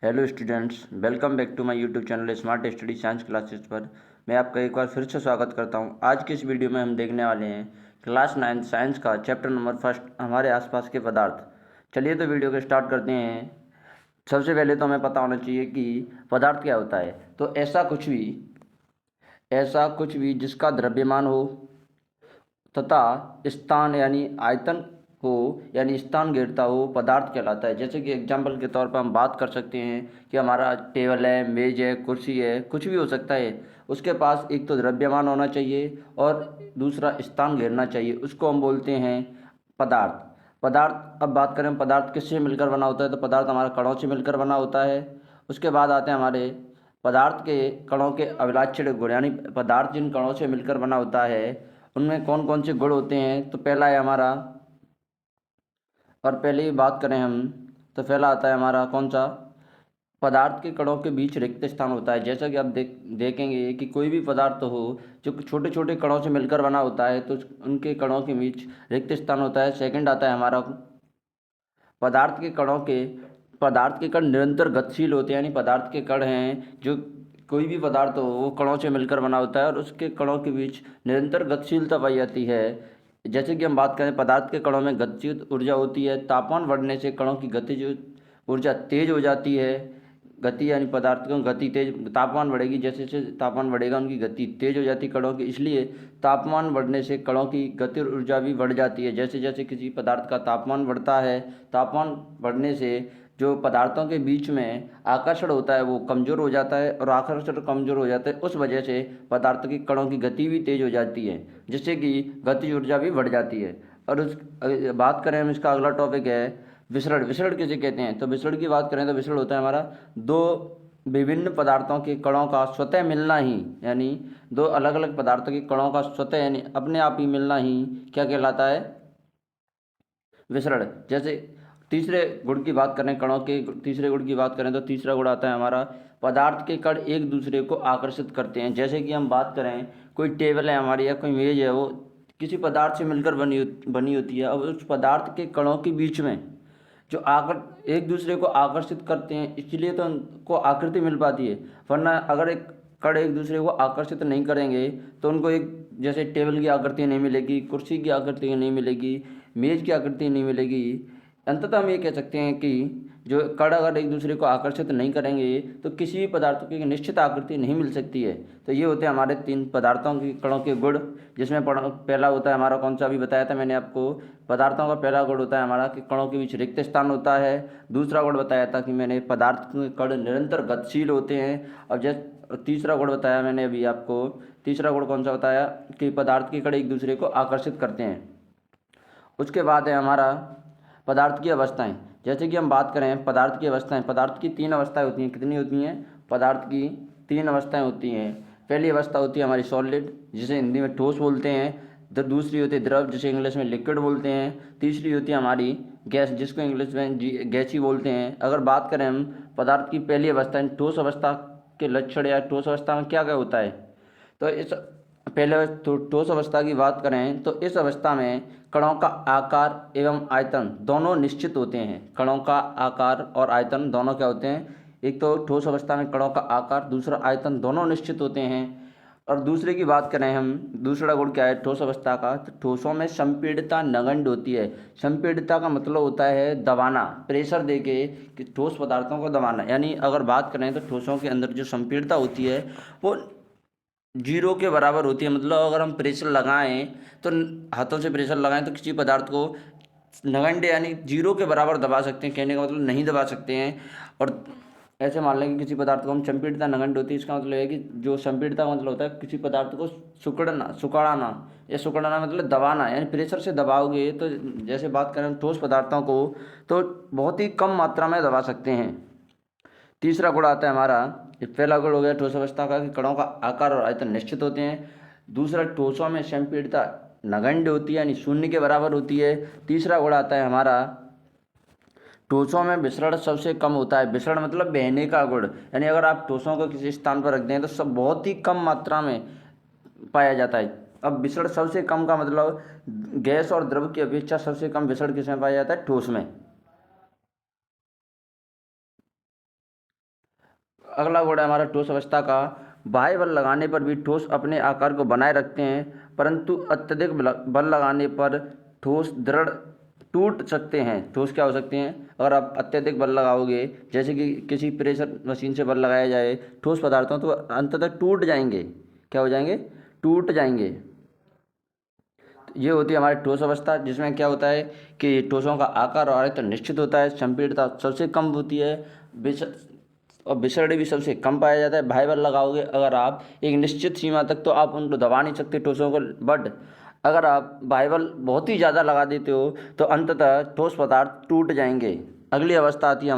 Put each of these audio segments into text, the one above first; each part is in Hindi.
Hello students, welcome back to my YouTube channel smart study science classes पर। मैं आपका एक बार फिर से स्वागत करता हूं। आज की इस वीडियो में हम देखने वाले हैं क्लास 9 साइंस का चैप्टर नंबर फर्स्ट, हमारे आसपास के पदार्थ। चलिए तो वीडियो को स्टार्ट करते हैं। सबसे पहले तो हमें पता होना चाहिए कि पदार्थ क्या होता है। तो ऐसा कुछ भी जिसका द्रव्यमान हो तथा स्थान यानी आयतन हो यानी स्थान घेरता हो, पदार्थ कहलाता है। जैसे कि एग्जाम्पल के तौर पर हम बात कर सकते हैं कि हमारा टेबल है, मेज है, कुर्सी है, कुछ भी हो सकता है। उसके पास एक तो द्रव्यमान होना चाहिए और दूसरा स्थान घेरना चाहिए, उसको हम बोलते हैं पदार्थ। पदार्थ, अब बात करें पदार्थ किससे मिलकर बना होता है, तो पदार्थ हमारा कणों से मिलकर बना होता है। उसके बाद आते हैं हमारे पदार्थ के कणों के अविभाज्य गुण, यानी पदार्थ जिन कणों से मिलकर बना होता है उनमें कौन कौन से गुण होते हैं। तो पहला है हमारा, और पहले ही बात करें हम, तो पहला आता है हमारा कौन सा, पदार्थ के कणों के बीच रिक्त स्थान होता है। जैसा कि आप देखेंगे कि कोई भी पदार्थ हो जो छोटे छोटे कणों से मिलकर बना होता है, तो उनके कणों के बीच रिक्त स्थान होता है। सेकंड आता है हमारा, पदार्थ के कणों के पदार्थ के कण निरंतर गतिशील होते हैं, यानी पदार्थ के कण हैं जो, कोई भी पदार्थ हो वो कणों से मिलकर बना होता है और उसके कणों के बीच निरंतर गतिशीलता पाई जाती है। जैसे कि हम बात करें, पदार्थ के कणों में गतिज ऊर्जा होती है। तापमान बढ़ने से कणों की गतिज ऊर्जा तेज हो जाती है। गति यानी पदार्थ की गति तेज, तापमान बढ़ेगी, जैसे जैसे तापमान बढ़ेगा उनकी गति तेज हो जाती है कणों की, इसलिए तापमान बढ़ने से कणों की गति ऊर्जा भी बढ़ जाती है। जैसे जैसे किसी पदार्थ का तापमान बढ़ता है, तापमान बढ़ने से जो पदार्थों के बीच में आकर्षण होता है वो कमज़ोर हो जाता है, और आकर्षण कमज़ोर हो जाता है उस वजह से पदार्थ की कणों की गति भी तेज हो जाती है, जिससे कि गति ऊर्जा भी बढ़ जाती है। और उस बात करें हम, इसका अगला टॉपिक है विसरण। विसरण किसे कहते हैं, तो विसरण की बात करें तो विसरण होता है हमारा दो विभिन्न पदार्थों के कणों का स्वतः मिलना ही, यानी दो अलग अलग पदार्थों के कणों का स्वतः यानी अपने आप ही मिलना ही क्या कहलाता है, विसरण। जैसे तीसरे गुण की बात करें, कणों के तीसरे गुण की बात करें तो तीसरा गुण आता है हमारा, पदार्थ के कण एक दूसरे को आकर्षित करते हैं। जैसे कि हम बात करें, कोई टेबल है हमारी या कोई मेज है, वो किसी पदार्थ से मिलकर बनी होती है। अब उस पदार्थ के कणों के बीच में जो आकर एक दूसरे को आकर्षित करते हैं, इसलिए तो उनको आकृति मिल पाती है। वरना अगर एक कण एक दूसरे को आकर्षित नहीं करेंगे तो उनको एक, जैसे टेबल की आकृति नहीं मिलेगी, कुर्सी की आकृति नहीं मिलेगी, मेज की आकृति नहीं मिलेगी। अंततः हम ये कह सकते हैं कि जो कण अगर एक दूसरे को आकर्षित नहीं करेंगे तो किसी भी पदार्थ की निश्चित आकृति नहीं मिल सकती है। तो ये होते हैं हमारे तीन पदार्थों के कणों के गुण, जिसमें पहला होता है हमारा कौन सा, अभी बताया था मैंने आपको, पदार्थों का पहला गुण होता है हमारा कि कणों के बीच रिक्त स्थान होता है। दूसरा गुण बताया था कि मैंने पदार्थ के कण निरंतर गतिशील होते हैं। और जैसे तीसरा गुण बताया मैंने अभी आपको, तीसरा गुण कौन सा बताया कि पदार्थ के कण एक दूसरे को आकर्षित करते हैं। उसके बाद है हमारा पदार्थ की अवस्थाएं। जैसे कि हम बात करें पदार्थ की अवस्थाएं, पदार्थ की तीन अवस्थाएं होती हैं। कितनी होती हैं, पदार्थ की तीन अवस्थाएं होती हैं। पहली अवस्था होती है हमारी सॉलिड, जिसे हिंदी में ठोस बोलते हैं। दूसरी होती है द्रव, जिसे इंग्लिश में लिक्विड बोलते हैं। तीसरी होती है हमारी गैस, जिसको इंग्लिश में गैसी बोलते हैं। अगर बात करें हम पदार्थ की पहली अवस्था, ठोस अवस्था के लक्षण या ठोस अवस्था में क्या क्या होता है, तो इस पहले ठोस अवस्था की बात करें तो इस अवस्था में कणों का आकार एवं आयतन दोनों निश्चित होते हैं। कणों का आकार और आयतन दोनों क्या होते हैं, एक तो ठोस अवस्था में कणों का आकार, दूसरा आयतन, दोनों निश्चित होते हैं। और दूसरे की बात करें हम, दूसरा गुण क्या है ठोस अवस्था का, तो ठोसों में संपीड़ितता नगण्य होती है। संपीड़ितता का मतलब होता है दबाना, प्रेशर देके कि ठोस पदार्थों को दबाना। यानी अगर बात करें तो ठोसों के अंदर जो संपीड़ितता होती है वो जीरो के बराबर होती है। मतलब अगर हम प्रेशर लगाएं, तो हाथों से प्रेशर लगाएं तो किसी पदार्थ को नगण्य यानी जीरो के बराबर दबा सकते हैं, कहने का मतलब नहीं दबा सकते हैं। और ऐसे मान लें कि किसी पदार्थ को हम संपीड़ितता नगण्य होती है, इसका मतलब है कि जो संपीड़ितता का मतलब होता है किसी पदार्थ को सुकड़ाना या सुकड़ना मतलब दबाना, यानी प्रेशर से दबाओगे तो, जैसे बात करें ठोस पदार्थों को, तो बहुत ही कम मात्रा में दबा सकते हैं। तीसरा गुण आता है हमारा, पहला गुण हो गया ठोस अवस्था का कि कणों का आकार और आयतन निश्चित होते हैं। दूसरा, ठोसों में संपीड़ितता नगण्य होती है, यानी शून्य के बराबर होती है। तीसरा गुण आता है हमारा, ठोसों में विसरण सबसे कम होता है। विसरण मतलब बहने का गुण, यानी अगर आप ठोसों को किसी स्थान पर रख दें तो सब बहुत ही कम मात्रा में पाया जाता है। अब विसरण सबसे कम का मतलब गैस और द्रव की अपेक्षा सबसे कम विसरण किसमें पाया जाता है, ठोस में। अगला गुण है हमारा ठोस अवस्था का, बाह्य बल लगाने पर भी ठोस अपने आकार को बनाए रखते हैं, परंतु अत्यधिक बल लगाने पर ठोस दृढ़ टूट सकते हैं। ठोस क्या हो सकते हैं? अगर आप अत्यधिक बल लगाओगे, जैसे कि किसी प्रेशर मशीन से बल लगाया जाए ठोस पदार्थों, तो अंततः टूट जाएंगे। क्या हो जाएंगे? टूट जाएंगे। ये होती है हमारी ठोस अवस्था, जिसमें क्या होता है कि ठोसों का आकार और आयतन निश्चित होता है, संपीड़ितता सबसे कम होती है, और विसरण भी सबसे कम पाया जाता है। बाह्य बल लगाओगे अगर आप एक निश्चित सीमा तक, तो आप उनको दबा नहीं सकते ठोसों को, बट अगर आप बाह्य बल बहुत ही ज़्यादा लगा देते हो तो अंततः ठोस पदार्थ टूट जाएंगे। अगली अवस्था आती है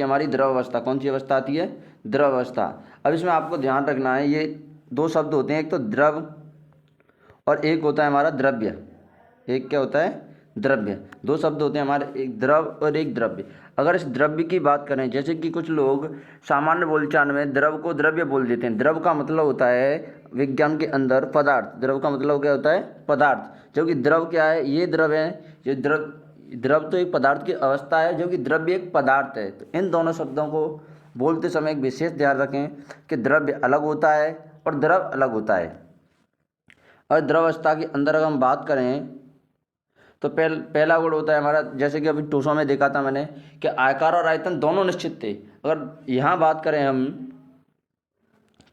हमारी, द्रव अवस्था। कौन सी अवस्था आती है? द्रव अवस्था। अब इसमें आपको ध्यान रखना है, ये दो शब्द होते हैं, एक तो द्रव और एक होता है हमारा द्रव्य। एक क्या होता है? द्रव्य। दो शब्द होते हैं हमारे, एक द्रव और एक द्रव्य। अगर इस द्रव्य की बात करें, जैसे कि कुछ लोग सामान्य बोलचाल में द्रव को द्रव्य बोल देते हैं। द्रव का मतलब होता है विज्ञान के अंदर पदार्थ। द्रव का मतलब क्या होता है? पदार्थ। जो कि द्रव क्या है? ये द्रव है। ये द्रव तो एक पदार्थ की अवस्था है, जो कि द्रव्य एक पदार्थ है। तो इन दोनों शब्दों को बोलते समय एक विशेष ध्यान रखें कि द्रव्य अलग होता है और द्रव अलग होता है। और द्रवावस्था के अंदर अगर हम बात करें तो पहला गुण होता है हमारा, जैसे कि अभी ठोसों में देखा था मैंने, कि आकार और आयतन दोनों निश्चित थे। अगर यहाँ बात करें हम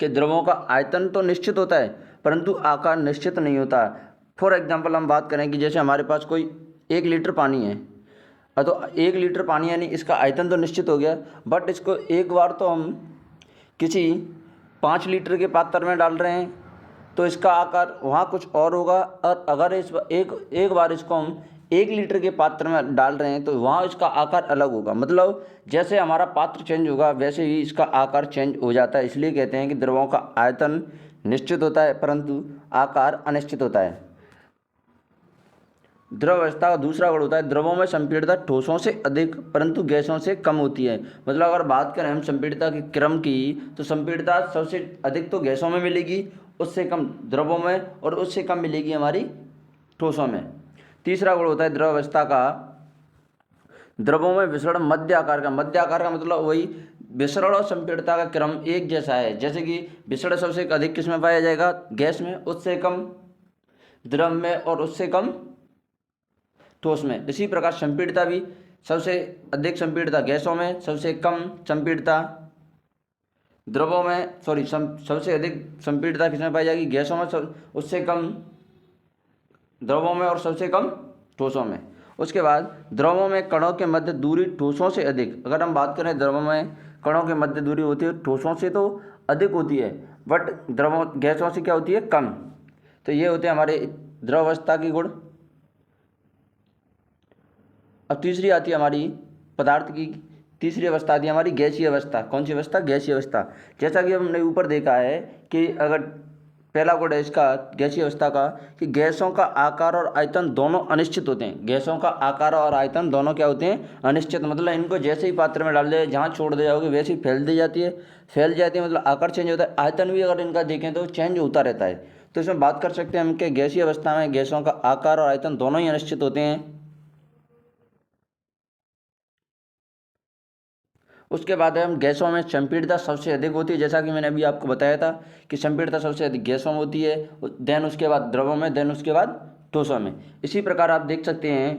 कि द्रवों का आयतन तो निश्चित होता है परंतु आकार निश्चित नहीं होता। फॉर एग्जांपल हम बात करें कि जैसे हमारे पास कोई 1 लीटर पानी है, तो 1 लीटर पानी यानी इसका आयतन तो निश्चित हो गया, बट इसको एक बार तो हम किसी 5 लीटर के पात्र में डाल रहे हैं तो इसका आकार वहाँ कुछ और होगा, और अगर एक बार इसको हम 1 लीटर के पात्र में डाल रहे हैं तो वहाँ इसका आकार अलग होगा। मतलब जैसे हमारा पात्र चेंज होगा वैसे ही इसका आकार चेंज हो जाता है। इसलिए कहते हैं कि द्रवों का आयतन निश्चित होता है परंतु आकार अनिश्चित होता है। द्रव अवस्था का दूसरा गुण होता है, द्रवों में संपीड़ितता ठोसों से अधिक परंतु गैसों से कम होती है। मतलब अगर बात करें हम संपीड़ितता के क्रम की, तो संपीड़ितता सबसे अधिक तो गैसों में मिलेगी, उससे कम द्रवों में, और उससे कम मिलेगी हमारी ठोसों में। तीसरा गुण होता है द्रव अवस्था का, द्रवों में विसरण मध्य आकार का। मध्य आकार का मतलब वही, विसरण और संपीड़ितता का क्रम एक जैसा है। जैसे कि विसरण सबसे अधिक किस में पाया जाएगा? गैस में, उससे कम द्रव में, और उससे कम ठोस में। इसी प्रकार संपीड़ितता भी सबसे अधिक संपीड़ितता गैसों में, सबसे कम संपीड़ितता द्रवों में, सबसे अधिक संपीड़ितता किसमें पाई जाएगी? गैसों में, उससे कम द्रवों में, और सबसे कम ठोसों में। उसके बाद द्रवों में कणों के मध्य दूरी ठोसों से अधिक। अगर हम बात करें द्रवों में कणों के मध्य दूरी होती है ठोसों से तो अधिक होती है, बट गैसों से क्या होती है? कम। तो ये होते हैं हमारे द्रव अवस्था के गुण। अब तीसरी आती है हमारी पदार्थ की, तीसरी अवस्था आती है हमारी गैसीय अवस्था। कौन सी अवस्था? गैसीय अवस्था। जैसा कि हमने ऊपर देखा है कि अगर पहला गुण है इसका गैसीय अवस्था का, कि गैसों का आकार और आयतन दोनों अनिश्चित होते हैं। गैसों का आकार और आयतन दोनों क्या होते हैं? अनिश्चित। मतलब इनको जैसे ही पात्र में डाल दे, जहाँ छोड़ दे जाओगे वैसे ही फैल जाती है, मतलब आकार चेंज होता है। आयतन भी अगर इनका देखें तो चेंज होता रहता है। तो इसमें बात कर सकते हैं हम कि गैसीय अवस्था में गैसों का आकार और आयतन दोनों ही अनिश्चित होते हैं। उसके बाद हम गैसों में संपीड़ितता सबसे अधिक होती है, जैसा कि मैंने अभी आपको बताया था कि संपीड़ितता सबसे अधिक गैसों में होती है, देन उसके बाद द्रवों में, देन उसके बाद ठोसों में। इसी प्रकार आप देख सकते हैं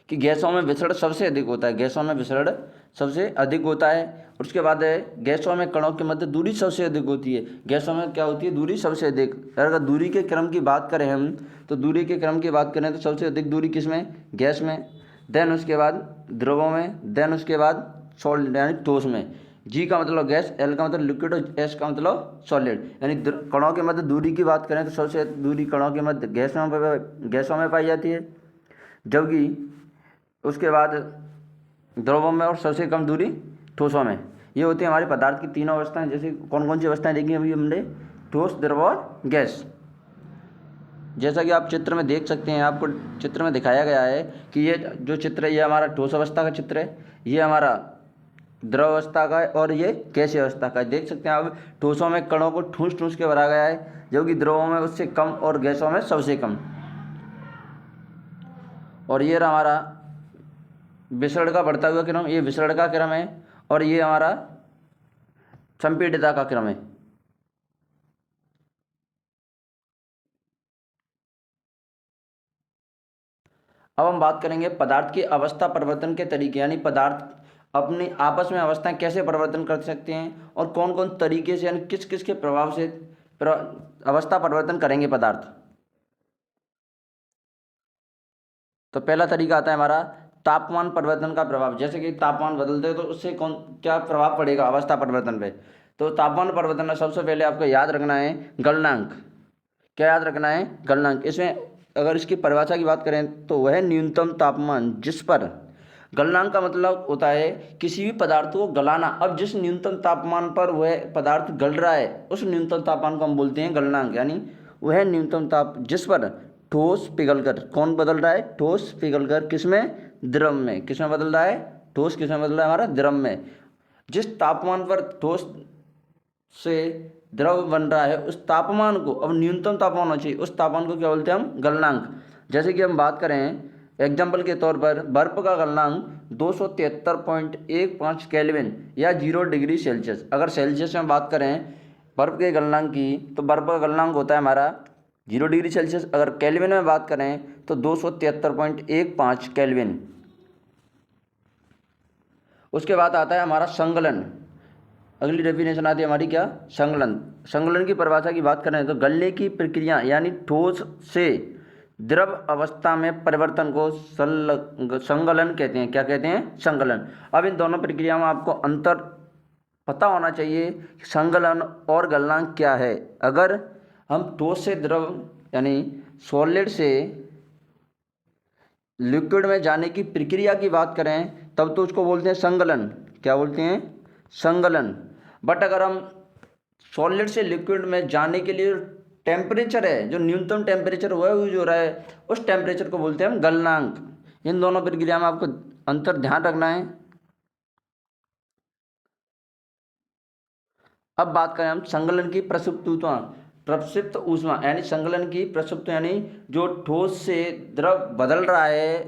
कि गैसों में विसरण सबसे अधिक होता है, गैसों में विसरण सबसे अधिक होता है। उसके बाद है गैसों में कणों के मध्य दूरी सबसे अधिक होती है। गैसों में क्या होती है? दूरी सबसे अधिक। अगर दूरी के क्रम की बात करें हम, तो दूरी के क्रम की बात करें तो सबसे अधिक दूरी किस में? गैस में, देन उसके बाद द्रवों में, देन उसके बाद सॉलिड यानी ठोस में। जी का मतलब गैस, एल का मतलब लिक्विड, और एस का मतलब सॉलिड। यानी कणों के मध्य दूरी की बात करें तो सबसे दूरी कणों के मध्य गैसों में पाई जाती है, जबकि उसके बाद द्रवों में, और सबसे कम दूरी ठोसों में। ये होती है हमारे पदार्थ की तीनों अवस्थाएं। जैसे कौन कौन सी अवस्थाएं देखी अभी हमने? ठोस, द्रव और गैस। जैसा कि आप चित्र में देख सकते हैं, आपको चित्र में दिखाया गया है कि ये जो चित्र है ये हमारा ठोस अवस्था का चित्र है, ये हमारा द्रव अवस्था का है, और ये गैसीय अवस्था का है। देख सकते हैं आप, ठोसों में कणों को ठूस ठूस के भरा गया है, जो कि द्रवों में उससे कम, और गैसों में सबसे कम। और ये रहा हमारा विसरण का बढ़ता हुआ क्रम, ये विसरण का क्रम है, और ये हमारा संपीडितता का क्रम है। अब हम बात करेंगे पदार्थ की अवस्था परिवर्तन के तरीके, यानी पदार्थ अपनी आपस में अवस्थाएं कैसे परिवर्तन कर सकते हैं और कौन कौन तरीके से, यानी किस किस के प्रभाव से अवस्था परिवर्तन करेंगे पदार्थ। तो पहला तरीका आता है हमारा तापमान परिवर्तन का प्रभाव। जैसे कि तापमान बदलते हैं तो उससे कौन क्या प्रभाव पड़ेगा अवस्था परिवर्तन पे। तो तापमान परिवर्तन में सबसे पहले आपको याद रखना है गलनांक। क्या याद रखना है? गलनांक। इसमें अगर इसकी परिभाषा की बात करें तो वह न्यूनतम तापमान जिस पर, गलनांक का मतलब होता है किसी भी पदार्थ को गलाना। अब जिस न्यूनतम तापमान पर वह पदार्थ गल रहा है उस न्यूनतम तापमान को हम बोलते हैं गलनांक। यानी वह न्यूनतम ताप जिस पर ठोस पिघलकर, कौन बदल रहा है? ठोस पिघलकर किसमें? द्रव में। किसमें बदल रहा है? ठोस किसमें बदल रहा है? हमारा द्रव में। जिस तापमान पर ठोस से द्रव बन रहा है उस तापमान को, अब न्यूनतम तापमान होना चाहिए, उस तापमान को क्या बोलते हैं हम? गलनांक। जैसे कि हम बात करें एग्जाम्पल के तौर पर, बर्फ का गलनांक 273.15 केल्विन या 0 डिग्री सेल्सियस। अगर सेल्सियस में बात करें बर्फ के गलनांक की तो बर्फ का गलनांक होता है हमारा 0 डिग्री सेल्सियस। अगर केल्विन में बात करें तो 273.15 केल्विन। उसके बाद आता है हमारा संगलन। अगली डेफिनेशन आती है हमारी क्या? संगलन। संगलन की परिभाषा की बात करें तो गलने की प्रक्रिया यानी ठोस से द्रव अवस्था में परिवर्तन को संगलन कहते हैं। क्या कहते हैं? संगलन। अब इन दोनों प्रक्रिया में आपको अंतर पता होना चाहिए, संगलन और गलनांक क्या है। अगर हम ठोस से द्रव यानी सॉलिड से लिक्विड में जाने की प्रक्रिया की बात करें तब तो उसको बोलते हैं संगलन। क्या बोलते हैं? संगलन। बट अगर हम सॉलिड से लिक्विड में जाने के लिए टेम्परेचर है, जो न्यूनतम टेम्परेचर वह यूज हो रहा है, उस टेम्परेचर को बोलते हैं हम गलनांक। इन दोनों प्रक्रिया में आपको अंतर ध्यान रखना है। अब बात करें हम संगलन की प्रक्षिप्त ऊष्मा, यानी संगलन की प्रक्षिप्त यानी जो ठोस से द्रव बदल रहा है,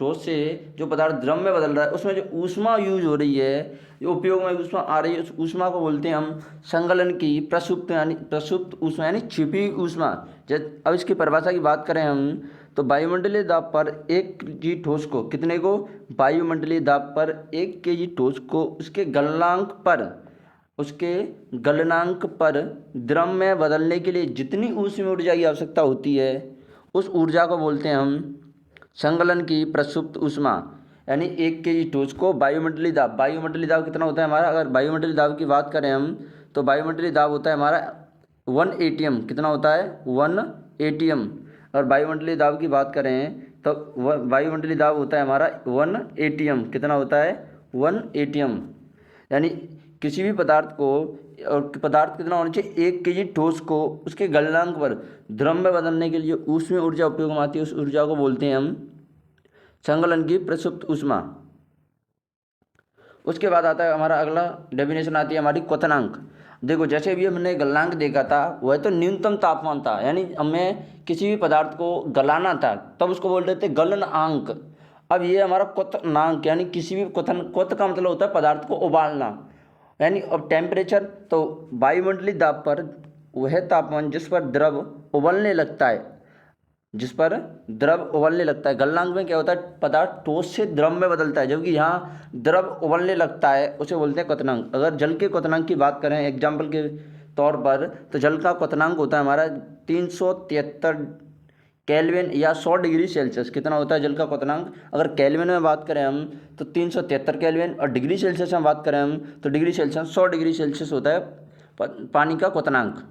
ठोस से जो पदार्थ द्रव में बदल रहा है उसमें जो ऊष्मा यूज हो रही है, जो उपयोग में ऊष्मा आ रही है, उस ऊष्मा को बोलते हैं हम संगलन की प्रक्षुप्त ऊष्मा यानी छिपी ऊष्मा। अब इसकी परिभाषा की बात करें हम तो वायुमंडलीय दाब पर 1 kg ठोस को, कितने को? वायुमंडलीय दाब पर 1 kg ठोस को उसके गलनांक पर द्रव में बदलने के लिए जितनी ऊष्मीय ऊर्जा की आवश्यकता होती है उस ऊर्जा को बोलते हैं हम संगलन की प्रक्षुप्त ऊष्मा। यानी 1 kg ठोस को वायुमंडलीय दाब कितना होता है हमारा? अगर वायुमंडलीय दाब की बात करें हम तो वायुमंडलीय दाब होता है हमारा 1 atm। कितना होता है? 1 atm। और वायुमंडलीय दाब की बात करें तो वायुमंडलीय दाब होता है हमारा 1 atm। कितना होता है? 1 atm। यानी किसी भी पदार्थ को, और पदार्थ कितना होना चाहिए? 1 kg ठोस को उसके गलनांक पर द्रव में बदलने के लिए ऊष्मीय ऊर्जा उपयोग में आती है, उस ऊर्जा को बोलते हैं हम संगलन की प्रक्षुप्त ऊष्मा। उसके बाद आता है हमारा अगला डेफिनेशन आती है हमारी क्वथनांक। देखो जैसे अभी हमने गलनांक देखा था वह तो न्यूनतम तापमान था, यानी हमें किसी भी पदार्थ को गलाना था तब उसको बोल रहे थे गलनांक। अब ये हमारा क्वथनांक यानी किसी भी क्वथ का मतलब होता है पदार्थ को उबालना। यानी अब टेम्परेचर तो वायुमंडलीय दाब पर वह तापमान जिस पर द्रव उबलने लगता है, गलनांक में क्या होता है? पदार्थ ठोस से द्रव में बदलता है, जबकि यहाँ द्रव उबलने लगता है, उसे बोलते हैं क्वथनांक। अगर जल के क्वथनांक की बात करें एग्जाम्पल के तौर पर तो जल का क्वथनांक होता है हमारा 373 केल्विन या 100 डिग्री सेल्सियस। कितना होता है जल का क्वथनांक? अगर केल्विन में बात करें हम तो 373 केल्विन, और डिग्री सेल्सियस में बात करें हम तो डिग्री सेल्सियस 100 डिग्री सेल्सियस होता है पानी का क्वथनांक।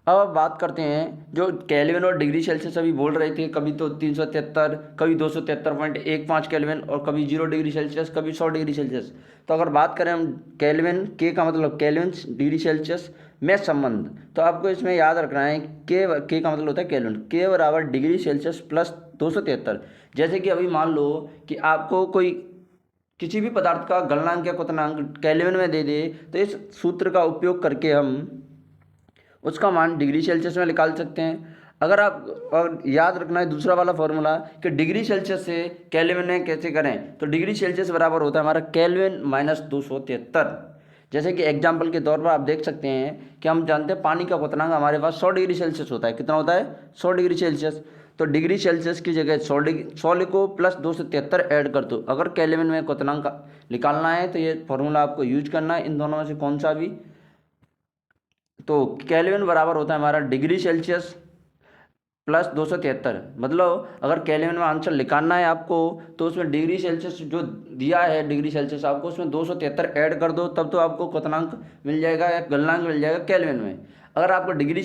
अब बात करते हैं जो केल्विन और डिग्री सेल्सियस अभी बोल रहे थे, कभी तो 373, कभी 273.15 केल्विन, और कभी 0 डिग्री सेल्सियस, कभी 100 डिग्री सेल्सियस। तो अगर बात करें हम केल्विन, के का मतलब केल्विन, डिग्री सेल्सियस में संबंध, तो आपको इसमें याद रखना है के का मतलब होता है केल्विन, के बराबर डिग्री सेल्सियस प्लस 273। जैसे कि अभी मान लो कि आपको कोई किसी भी पदार्थ का गलनांक या क्वथनांक केल्विन में दे दे तो इस सूत्र का उपयोग करके हम उसका मान डिग्री सेल्सियस में निकाल सकते हैं। अगर आप और याद रखना है दूसरा वाला फॉर्मूला कि डिग्री सेल्सियस से केल्विन में कैसे करें, तो डिग्री सेल्सियस बराबर होता है हमारा केल्विन माइनस 273। जैसे कि एग्जाम्पल के तौर पर आप देख सकते हैं कि हम जानते हैं पानी का क्वथनांक हमारे पास 100 डिग्री सेल्सियस होता है। कितना होता है? 100 डिग्री सेल्सियस। तो डिग्री सेल्सियस की जगह 100 लिखो प्लस 273 ऐड कर दो। अगर केल्विन में क्वथनांक निकालना है तो ये फॉर्मूला आपको यूज करना है, इन दोनों में से कौन सा भी। तो केल्विन बराबर होता है हमारा डिग्री सेल्सियस प्लस 273। मतलब अगर केल्विन में आंसर निकालना है आपको तो उसमें डिग्री सेल्सियस जो दिया है डिग्री सेल्सियस आपको उसमें 273 ऐड कर दो, तब तो आपको क्वथनांक मिल जाएगा या गलनांक मिल जाएगा केल्विन में। अगर आपको डिग्री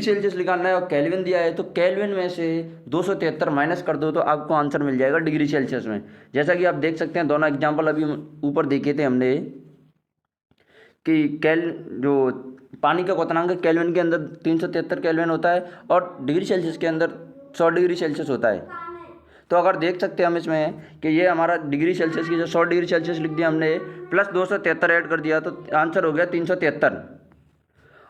सेल्सियस निकालना है और केल्विन दिया है तो केल्विन में से 273 माइनस कर दो तो आपको आंसर मिल जाएगा डिग्री सेल्सियस में। जैसा कि आप देख सकते हैं दोनों एग्जाम्पल अभी ऊपर देखे थे हमने कि जो पानी का क्वथनांक केल्विन के अंदर 373 केल्विन होता है और डिग्री सेल्सियस के अंदर 100 डिग्री सेल्सियस होता है। तो अगर देख सकते हैं हम इसमें कि ये हमारा डिग्री सेल्सियस की जो 100 डिग्री सेल्सियस लिख दिया हमने प्लस 273 ऐड कर दिया तो आंसर हो गया 373।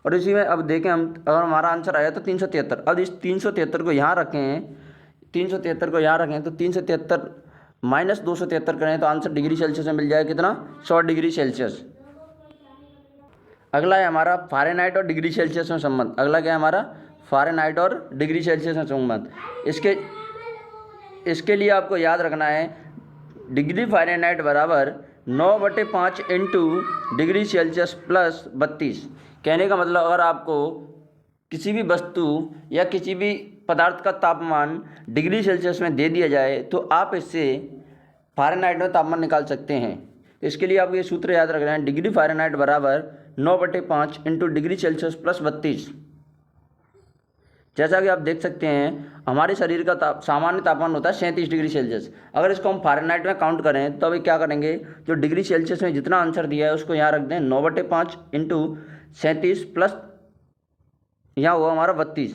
और इसी में अब देखें हम, अगर हमारा आंसर आया तो 373, अब इस 373 को यहाँ रखें, 373 को यहाँ रखें तो 373 माइनस 273 करें तो आंसर डिग्री सेल्सियस में मिल जाएगा कितना? 100 डिग्री सेल्सियस। अगला है हमारा फ़ारेनहाइट और डिग्री सेल्सियस में संबंध। अगला क्या है हमारा? फ़ारेनहाइट और डिग्री सेल्सियस में संबंध। इसके लिए आपको याद रखना है डिग्री फ़ारेनहाइट बराबर 9/5 इंटू डिग्री सेल्सियस प्लस 32। कहने का मतलब अगर आपको किसी भी वस्तु या किसी भी पदार्थ का तापमान डिग्री सेल्सियस में दे दिया जाए तो आप इससे फ़ारेनहाइट में तापमान निकाल सकते हैं। इसके लिए आपको ये सूत्र याद रखना है, डिग्री फ़ारेनहाइट बराबर 9/5 इंटू डिग्री सेल्सियस प्लस 32। जैसा कि आप देख सकते हैं हमारे शरीर का सामान्य तापमान होता है 37 डिग्री सेल्सियस। अगर इसको हम फ़ारेनहाइट में काउंट करें तो अभी क्या करेंगे, जो डिग्री सेल्सियस में जितना आंसर दिया है उसको यहाँ रख दें 9/5 इंटू 37 प्लस यहाँ होगा हमारा 32।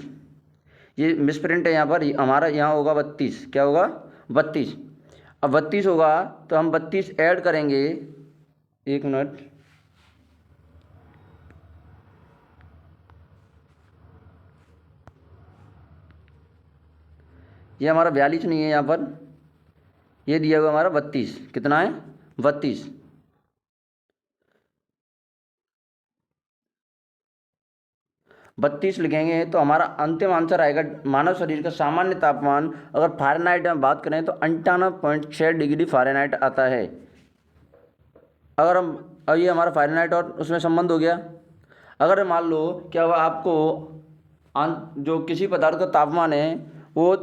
ये मिसप्रिंट है यहाँ पर, हमारा यहाँ होगा 32। क्या होगा? 32। अब 32 होगा तो हम 32 ऐड करेंगे, एक मिनट, ये हमारा 42 नहीं है यहाँ पर, ये दिया हुआ हमारा 32। कितना है? 32। बत्तीस लिखेंगे तो हमारा अंतिम आंसर आएगा मानव शरीर का सामान्य तापमान अगर फ़ारेनहाइट में बात करें तो 98.6 डिग्री फ़ारेनहाइट आता है। अगर हम अब ये हमारा फ़ारेनहाइट और उसमें संबंध हो गया। अगर मान लो क्या हुआ आपको जो किसी पदार्थ का तापमान है वो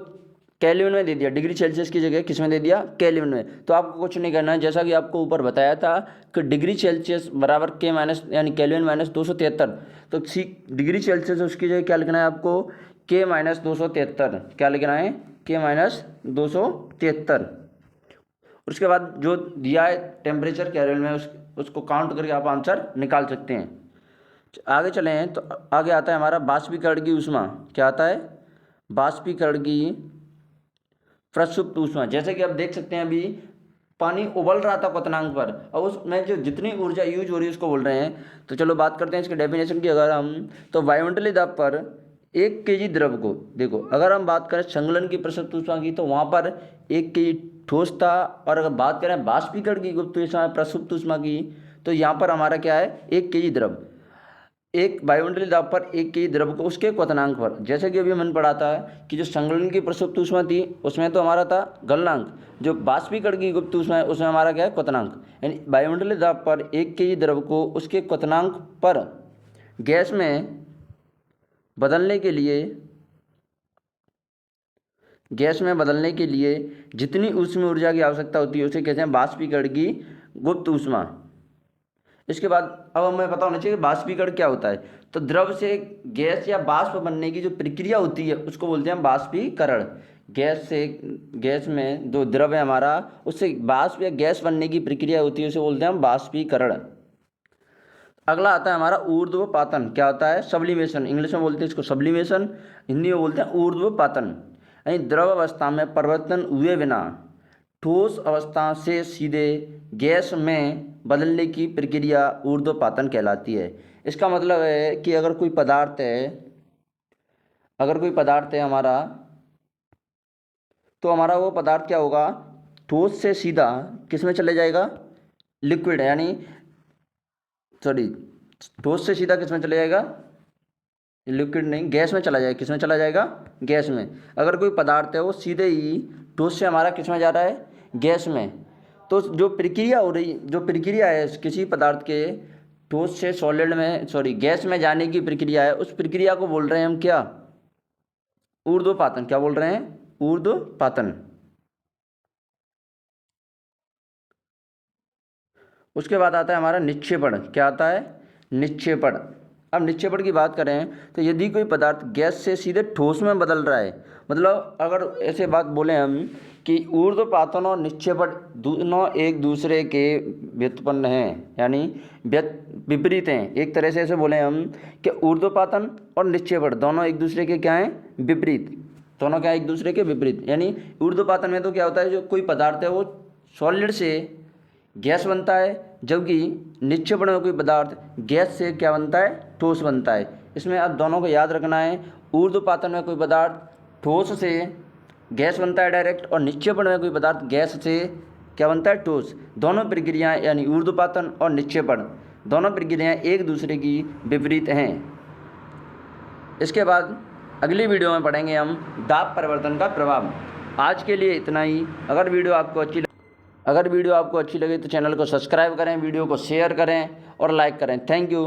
केल्विन में दे दिया, डिग्री सेल्सियस की जगह किस में दे दिया? केल्विन में। तो आपको कुछ नहीं करना है, जैसा कि आपको ऊपर बताया था कि डिग्री सेल्सियस बराबर के माइनस यानी केल्विन माइनस 273। तो डिग्री सेल्सियस उसकी जगह क्या लिखना है आपको? के माइनस 273। क्या लिखना है? के माइनस 273। उसके बाद जो दिया है टेम्परेचर केल्विन में उसको काउंट करके आप आंसर निकाल सकते हैं। आगे चलें तो आगे आता है हमारा बाष्पीकरण की ऊष्मा। क्या आता है? बाष्पीकरण की प्रसुप्त ऊष्मा। जैसे कि आप देख सकते हैं अभी पानी उबल रहा था क्वथनांक पर, और उसमें जो जितनी ऊर्जा यूज हो रही है उसको बोल रहे हैं। तो चलो बात करते हैं इसके डेफिनेशन की। अगर हम तो वायुमंडलीय दाब पर 1 kg द्रव को, देखो अगर हम बात करें संगलन की प्रसुप्त ऊष्मा की तो वहाँ पर 1 kg ठोस था, और अगर बात करें बाष्पीकरण की गुप्त ऊष्मा प्रसुप्त ऊष्मा की तो यहाँ पर हमारा क्या है? 1 kg द्रव। एक वायुमंडलीय दाब पर 1 kg द्रव को उसके क्वथनांक पर, जैसे कि अभी मन पढ़ा था कि जो संगलन की प्रसुप्त ऊष्मा थी उसमें तो हमारा था गलनांक, जो बाष्पीकरण की गुप्त ऊष्मा है उसमें हमारा क्या है? क्वथनांक। यानी वायुमंडलीय दाब पर 1 kg द्रव को उसके क्वथनांक पर गैस में बदलने के लिए जितनी ऊष्मीय ऊर्जा की आवश्यकता होती है उसे कहते हैं बाष्पीकरण की गुप्त ऊष्मा। इसके बाद अब हमें पता होना चाहिए बाष्पीकरण क्या होता है। तो द्रव से गैस या बाष्प बनने की जो प्रक्रिया होती है उसको बोलते हैं बाष्पीकरण। गैस में जो द्रव है हमारा उससे बाष्प या गैस बनने की प्रक्रिया होती है उसे बोलते हैं हम बाष्पीकरण। अगला आता है हमारा ऊर्ध्वपातन। क्या होता है? सब्लिमेशन। इंग्लिश में बोलते हैं इसको सब्लिमेशन, हिंदी में बोलते हैं ऊर्ध्वपातन। यानी द्रव अवस्था में परिवर्तन हुए बिना ठोस अवस्था से सीधे गैस में बदलने की प्रक्रिया ऊर्ध्वपातन कहलाती है। इसका मतलब है कि अगर कोई पदार्थ है अगर कोई पदार्थ है हमारा, तो हमारा वो पदार्थ क्या होगा, ठोस से सीधा किस में चले जाएगा, लिक्विड यानी सॉरी ठोस से सीधा किस में चले जाएगा, लिक्विड नहीं, गैस में चला जाएगा। किस में चला जाएगा, गैस में। अगर कोई पदार्थ है वो सीधे ही ठोस से हमारा किस में जा रहा है, गैस में। तो जो प्रक्रिया हो रही, जो प्रक्रिया है किसी पदार्थ के ठोस से सॉलिड में गैस में जाने की प्रक्रिया है, उस प्रक्रिया को बोल रहे हैं हम क्या, ऊर्ध्वपातन। क्या बोल रहे हैं, ऊर्ध्वपातन। उसके बाद आता है हमारा निक्षेपण। क्या आता है, निक्षेपण। अब निक्षेपण की बात करें तो यदि कोई पदार्थ गैस से सीधे ठोस में बदल रहा है, मतलब अगर ऐसे बात बोलें हम कि ऊर्ध्वपातन और निक्षेपण दोनों एक दूसरे के व्युत्पन्न हैं, यानी विपरीत हैं। एक तरह से ऐसे बोलें हम कि ऊर्ध्वपातन और निक्षेपण दोनों एक दूसरे के क्या हैं, विपरीत। दोनों क्या एक दूसरे के विपरीत। यानी ऊर्ध्वपातन में तो क्या होता है, जो कोई पदार्थ है वो सॉलिड से गैस बनता है, जबकि निक्षेपण में कोई पदार्थ गैस से क्या बनता है, ठोस बनता है। इसमें अब दोनों को याद रखना है। ऊर्ध्वपातन में कोई पदार्थ ठोस से गैस बनता है डायरेक्ट, और निक्षेपण में कोई पदार्थ गैस से क्या बनता है, ठोस। दोनों प्रक्रियाएं यानी ऊर्ध्वपातन और निक्षेपण दोनों प्रक्रियाएं एक दूसरे की विपरीत हैं। इसके बाद अगली वीडियो में पढ़ेंगे हम दाब परिवर्तन का प्रभाव। आज के लिए इतना ही। अगर वीडियो आपको अच्छी लगे तो चैनल को सब्सक्राइब करें, वीडियो को शेयर करें और लाइक करें। Thank you.